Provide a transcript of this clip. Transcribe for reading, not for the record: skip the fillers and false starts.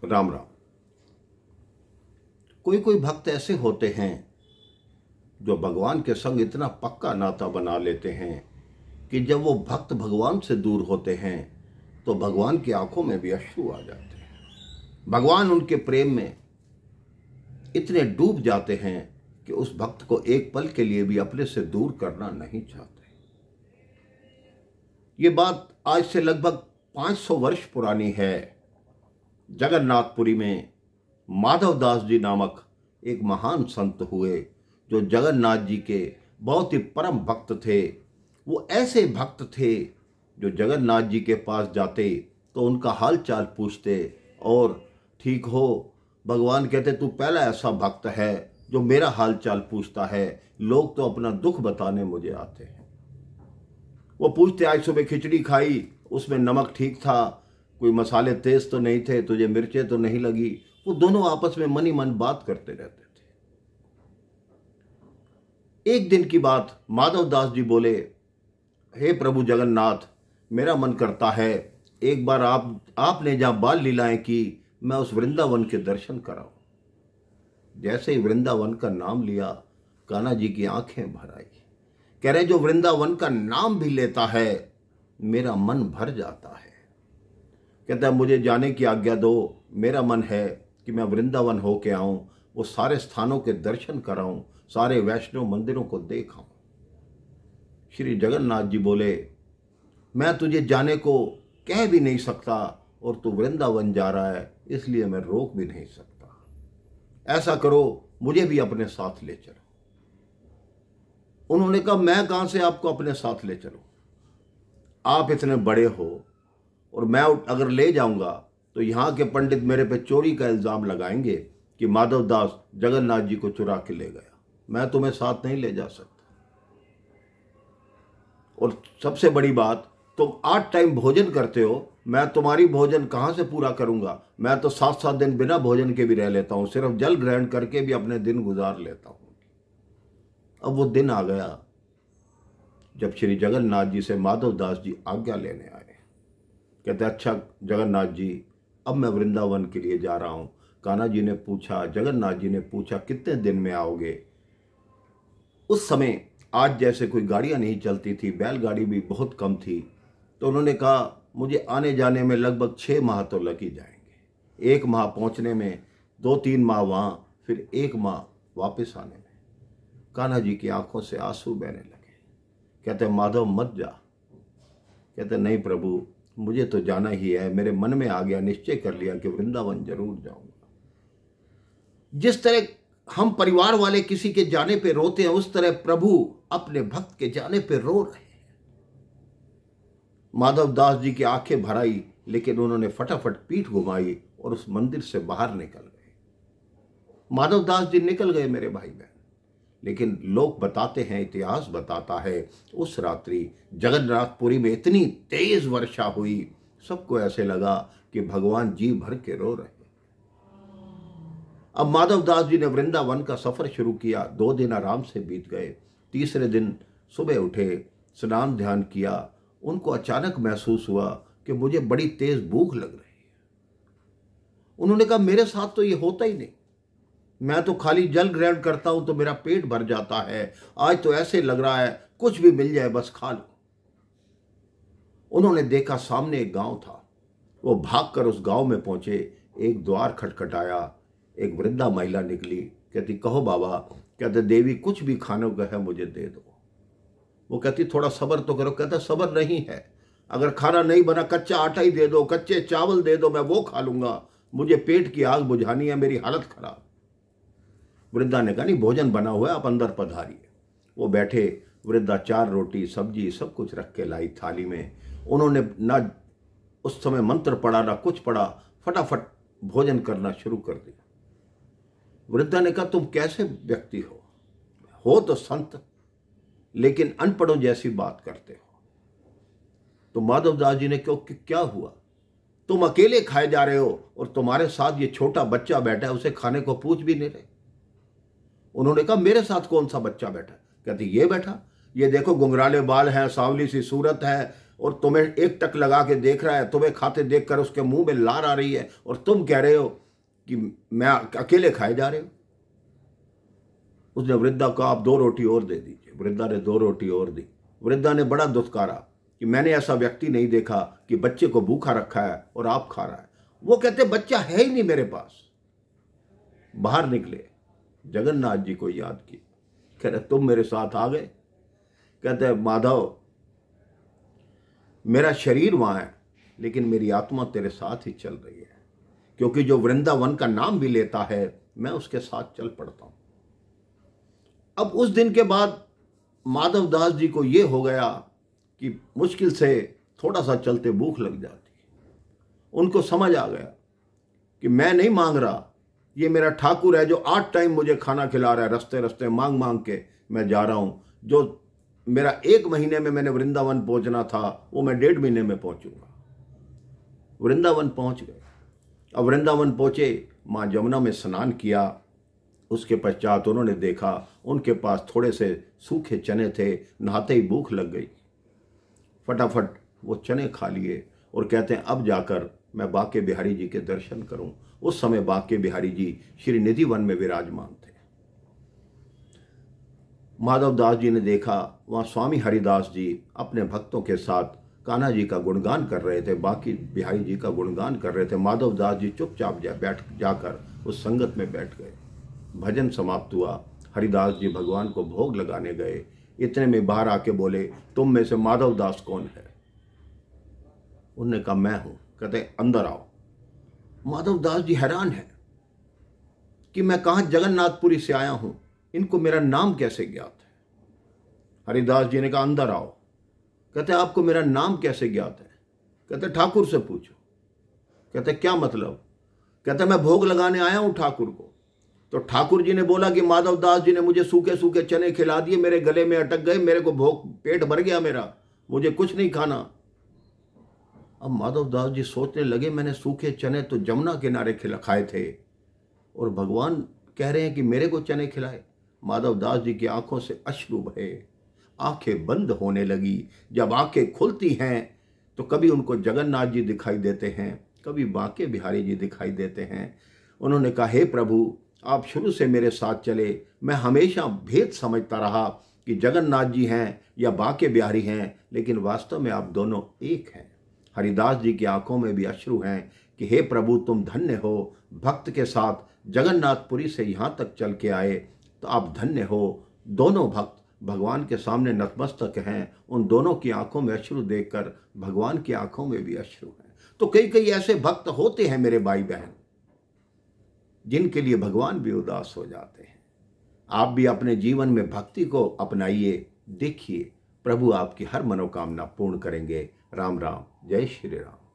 राम राम। कोई कोई भक्त ऐसे होते हैं जो भगवान के संग इतना पक्का नाता बना लेते हैं कि जब वो भक्त भगवान से दूर होते हैं तो भगवान की आंखों में भी अश्रु आ जाते हैं। भगवान उनके प्रेम में इतने डूब जाते हैं कि उस भक्त को एक पल के लिए भी अपने से दूर करना नहीं चाहते। ये बात आज से लगभग 500 वर्ष पुरानी है। जगन्नाथपुरी में माधवदास जी नामक एक महान संत हुए जो जगन्नाथ जी के बहुत ही परम भक्त थे। वो ऐसे भक्त थे जो जगन्नाथ जी के पास जाते तो उनका हाल चाल पूछते और ठीक हो, भगवान कहते तू पहला ऐसा भक्त है जो मेरा हाल चाल पूछता है, लोग तो अपना दुख बताने मुझे आते हैं। वो पूछते आज सुबह खिचड़ी खाई, उसमें नमक ठीक था, कोई मसाले तेज तो नहीं थे, तुझे मिर्चें तो नहीं लगी। वो दोनों आपस में मन ही मन बात करते रहते थे। एक दिन की बात, माधवदास जी बोले, हे प्रभु जगन्नाथ, मेरा मन करता है एक बार आपने जहां बाल लीलाएं की मैं उस वृंदावन के दर्शन कराऊं। जैसे ही वृंदावन का नाम लिया कान्हा जी की आंखें भर आई। कह रहे जो वृंदावन का नाम भी लेता है मेरा मन भर जाता है। कहता है मुझे जाने की आज्ञा दो, मेरा मन है कि मैं वृंदावन होके आऊं, वो सारे स्थानों के दर्शन कराऊं, सारे वैष्णव मंदिरों को देखाऊं। श्री जगन्नाथ जी बोले मैं तुझे जाने को कह भी नहीं सकता और तू वृंदावन जा रहा है, इसलिए मैं रोक भी नहीं सकता। ऐसा करो मुझे भी अपने साथ ले चलो। उन्होंने कहा मैं कहां से आपको अपने साथ ले चलूं, आप इतने बड़े हो और मैं अगर ले जाऊंगा तो यहां के पंडित मेरे पे चोरी का इल्जाम लगाएंगे कि माधवदास जगन्नाथ जी को चुरा के ले गया। मैं तुम्हें साथ नहीं ले जा सकता। और सबसे बड़ी बात, तुम 8 टाइम भोजन करते हो, मैं तुम्हारी भोजन कहां से पूरा करूंगा। मैं तो 7-7 दिन बिना भोजन के भी रह लेता हूं, सिर्फ जल ग्रहण करके भी अपने दिन गुजार लेता हूं। अब वो दिन आ गया जब श्री जगन्नाथ जी से माधवदास जी आज्ञा लेने आए। कहते अच्छा जगन्नाथ जी, अब मैं वृंदावन के लिए जा रहा हूं। कान्हा जी ने पूछा, जगन्नाथ जी ने पूछा कितने दिन में आओगे। उस समय आज जैसे कोई गाड़ियां नहीं चलती थी, बैलगाड़ी भी बहुत कम थी, तो उन्होंने कहा मुझे आने जाने में लगभग 6 माह तो लग ही जाएंगे। 1 माह पहुंचने में, 2-3 माह वहां, फिर 1 माह वापस आने में। कान्हा जी की आंखों से आंसू बहने लगे। कहते माधव मत जा। कहते नहीं प्रभु, मुझे तो जाना ही है, मेरे मन में आ गया, निश्चय कर लिया कि वृंदावन जरूर जाऊंगा। जिस तरह हम परिवार वाले किसी के जाने पे रोते हैं, उस तरह प्रभु अपने भक्त के जाने पे रो रहे हैं। माधवदास जी की आंखें भर आई, लेकिन उन्होंने फटाफट पीठ घुमाई और उस मंदिर से बाहर निकल गए। माधवदास जी निकल गए मेरे भाई बहन, लेकिन लोग बताते हैं, इतिहास बताता है, उस रात्रि जगन्नाथपुरी में इतनी तेज वर्षा हुई, सबको ऐसे लगा कि भगवान जी भर के रो रहे। अब माधवदास जी ने वृंदावन का सफर शुरू किया। 2 दिन आराम से बीत गए। तीसरे दिन सुबह उठे, स्नान ध्यान किया। उनको अचानक महसूस हुआ कि मुझे बड़ी तेज भूख लग रही है। उन्होंने कहा मेरे साथ तो ये होता ही नहीं, मैं तो खाली जल ग्रहण करता हूं तो मेरा पेट भर जाता है, आज तो ऐसे लग रहा है कुछ भी मिल जाए बस खा लो। उन्होंने देखा सामने एक गांव था। वो भागकर उस गांव में पहुंचे। एक द्वार खटखटाया, एक वृद्धा महिला निकली। कहती कहो बाबा। कहते देवी कुछ भी खाने को है मुझे दे दो। वो कहती थोड़ा सब्र तो करो। कहता सब्र नहीं है, अगर खाना नहीं बना कच्चा आटा ही दे दो, कच्चे चावल दे दो, मैं वो खा लूंगा, मुझे पेट की आग बुझानी है, मेरी हालत खराब। वृद्धा ने कहा नहीं भोजन बना हुआ है, आप अंदर पधारिए। वो बैठे। वृद्धा 4 रोटी सब्जी सब कुछ रख के लाई थाली में। उन्होंने ना उस समय मंत्र पढ़ा ना कुछ पढ़ा, फटाफट भोजन करना शुरू कर दिया। वृद्धा ने कहा तुम कैसे व्यक्ति हो तो संत, लेकिन अनपढ़ों जैसी बात करते हो। तो माधवदास जी ने क्यों क्या हुआ, तुम अकेले खाए जा रहे हो और तुम्हारे साथ ये छोटा बच्चा बैठा है, उसे खाने को पूछ भी नहीं रहे। उन्होंने कहा मेरे साथ कौन सा बच्चा बैठा। कहती ये बैठा, ये देखो घुंघराले बाल हैं, सांवली सी सूरत है, और तुम्हें एक टक लगा के देख रहा है, तुम्हें खाते देखकर उसके मुंह में लार आ रही है और तुम कह रहे हो कि मैं अकेले खाए जा रहे हो। उसने वृद्धा को आप 2 रोटी और दे दीजिए। वृद्धा ने 2 रोटी और दी। वृद्धा ने बड़ा दुत्कारा कि मैंने ऐसा व्यक्ति नहीं देखा कि बच्चे को भूखा रखा है और आप खा रहा है। वो कहते बच्चा है ही नहीं मेरे पास। बाहर निकले, जगन्नाथ जी को याद किया, कह रहे तुम मेरे साथ आ गए। कहते माधव, मेरा शरीर वहां है लेकिन मेरी आत्मा तेरे साथ ही चल रही है, क्योंकि जो वृंदावन का नाम भी लेता है मैं उसके साथ चल पड़ता हूं। अब उस दिन के बाद माधव दास जी को यह हो गया कि मुश्किल से थोड़ा सा चलते भूख लग जाती। उनको समझ आ गया कि मैं नहीं मांग रहा, ये मेरा ठाकुर है जो 8 टाइम मुझे खाना खिला रहा है। रास्ते रास्ते मांग मांग के मैं जा रहा हूं। जो मेरा 1 महीने में मैंने वृंदावन पहुंचना था वो मैं 1.5 महीने में पहुंचूंगा। वृंदावन पहुंच गए। अब वृंदावन पहुंचे, मां जमुना में स्नान किया। उसके पश्चात उन्होंने देखा उनके पास थोड़े से सूखे चने थे। नहाते ही भूख लग गई, फटाफट वो चने खा लिए और कहते हैं अब जाकर मैं बांके बिहारी जी के दर्शन करूं। उस समय बांके बिहारी जी श्री निधि वन में विराजमान थे। माधव दास जी ने देखा वहां स्वामी हरिदास जी अपने भक्तों के साथ कान्हा जी का गुणगान कर रहे थे, बांके बिहारी जी का गुणगान कर रहे थे। माधव दास जी चुपचाप जाकर उस संगत में बैठ गए। भजन समाप्त हुआ। हरिदास जी भगवान को भोग लगाने गए। इतने में बाहर आके बोले तुम में से माधव दास कौन है? उन्होंने कहा मैं हूं। कहते अंदर आओ। माधव दास जी हैरान है कि मैं कहां जगन्नाथपुरी से आया हूं, इनको मेरा नाम कैसे ज्ञात है? हरिदास जी ने कहा अंदर आओ। कहते आपको मेरा नाम कैसे ज्ञात है? कहते ठाकुर से पूछो। कहते क्या मतलब? कहते मैं भोग लगाने आया हूं ठाकुर को। तो ठाकुर जी ने बोला कि माधव दास जी ने मुझे सूखे सूखे चने खिला दिए, मेरे गले में अटक गए, मेरे को भोग, पेट भर गया मेरा, मुझे कुछ नहीं खाना। अब माधव दास जी सोचने लगे मैंने सूखे चने तो जमुना किनारे खाए थे और भगवान कह रहे हैं कि मेरे को चने खिलाए। माधव दास जी की आंखों से अश्रु बहे, आंखें बंद होने लगी। जब आंखें खुलती हैं तो कभी उनको जगन्नाथ जी दिखाई देते हैं, कभी बांके बिहारी जी दिखाई देते हैं। उन्होंने कहा हे प्रभु, आप शुरू से मेरे साथ चले, मैं हमेशा भेद समझता रहा कि जगन्नाथ जी हैं या बांके बिहारी हैं, लेकिन वास्तव में आप दोनों एक हैं। हरिदास जी की आंखों में भी अश्रु हैं कि हे प्रभु तुम धन्य हो, भक्त के साथ जगन्नाथपुरी से यहाँ तक चल के आए तो आप धन्य हो। दोनों भक्त भगवान के सामने नतमस्तक हैं। उन दोनों की आंखों में अश्रु देखकर भगवान की आंखों में भी अश्रु हैं। तो कई कई ऐसे भक्त होते हैं मेरे भाई बहन, जिनके लिए भगवान भी उदास हो जाते हैं। आप भी अपने जीवन में भक्ति को अपनाइए, देखिए प्रभु आपकी हर मनोकामना पूर्ण करेंगे। राम राम, जय श्री राम।